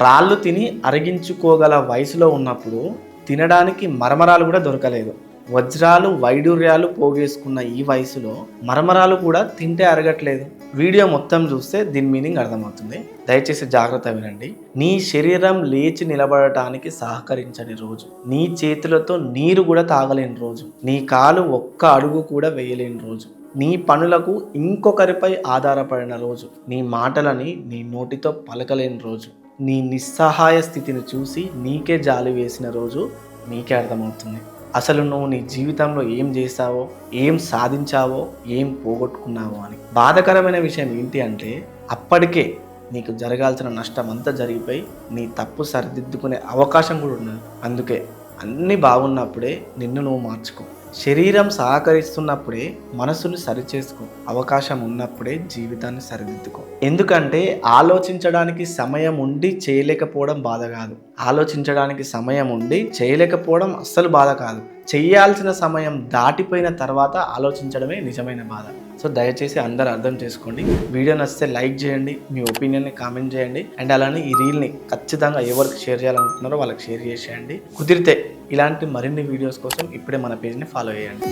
రాళ్ళు తిని అరిగించుకోగల వయసులో ఉన్నప్పుడు తినడానికి మరమరాలు కూడా దొరకలేదు. వజ్రాలు వైడూర్యాలు పోగేసుకున్న ఈ వయసులో మరమరాలు కూడా తింటే అరగట్లేదు. వీడియో మొత్తం చూస్తే దీని మీనింగ్ అర్థమవుతుంది. దయచేసి జాగ్రత్త వినండి. నీ శరీరం లేచి నిలబడటానికి సహకరించని రోజు, నీ చేతులతో నీరు కూడా తాగలేని రోజు, నీ కాలు ఒక్క అడుగు కూడా వేయలేని రోజు, నీ పనులకు ఇంకొకరిపై ఆధారపడిన రోజు, నీ మాటలని నీ నోటితో పలకలేని రోజు, నీ నిస్సహాయ స్థితిని చూసి నీకే జాలి వేసిన రోజు నీకే అర్థమవుతుంది. అసలు నువ్వు నీ జీవితంలో ఏం చేసావో, ఏం సాధించావో, ఏం పోగొట్టుకున్నావో అని. బాధాకరమైన విషయం ఏంటి అంటే అప్పటికే నీకు జరగాల్సిన నష్టం అంతా జరిగిపోయి నీ తప్పు సరిదిద్దుకునే అవకాశం కూడా ఉండదు. అందుకే అన్నీ బాగున్నప్పుడే నిన్ను నువ్వు మార్చుకో. శరీరం సహకరిస్తున్నప్పుడే మనసును సరిచేసుకో. అవకాశం ఉన్నప్పుడే జీవితాన్ని సరిదిద్దుకో. ఎందుకంటే ఆలోచించడానికి సమయం ఉండి చేయలేకపోవడం బాధ కాదు. ఆలోచించడానికి సమయం ఉండి చేయలేకపోవడం అస్సలు బాధ కాదు. చేయాల్సిన సమయం దాటిపోయిన తర్వాత ఆలోచించడమే నిజమైన బాధ. సో దయచేసి అందరూ అర్థం చేసుకోండి. వీడియో నచ్చితే లైక్ చేయండి, మీ ఒపీనియన్ని కామెంట్ చేయండి, అండ్ అలానే ఈ రీల్ని ఖచ్చితంగా ఎవరికి షేర్ చేయాలనుకుంటున్నారో వాళ్ళకి షేర్ చేసేయండి. కుదిరితే ఇలాంటి మరిన్ని వీడియోస్ కోసం ఇప్పుడే మన పేజ్ని ఫాలో చేయండి.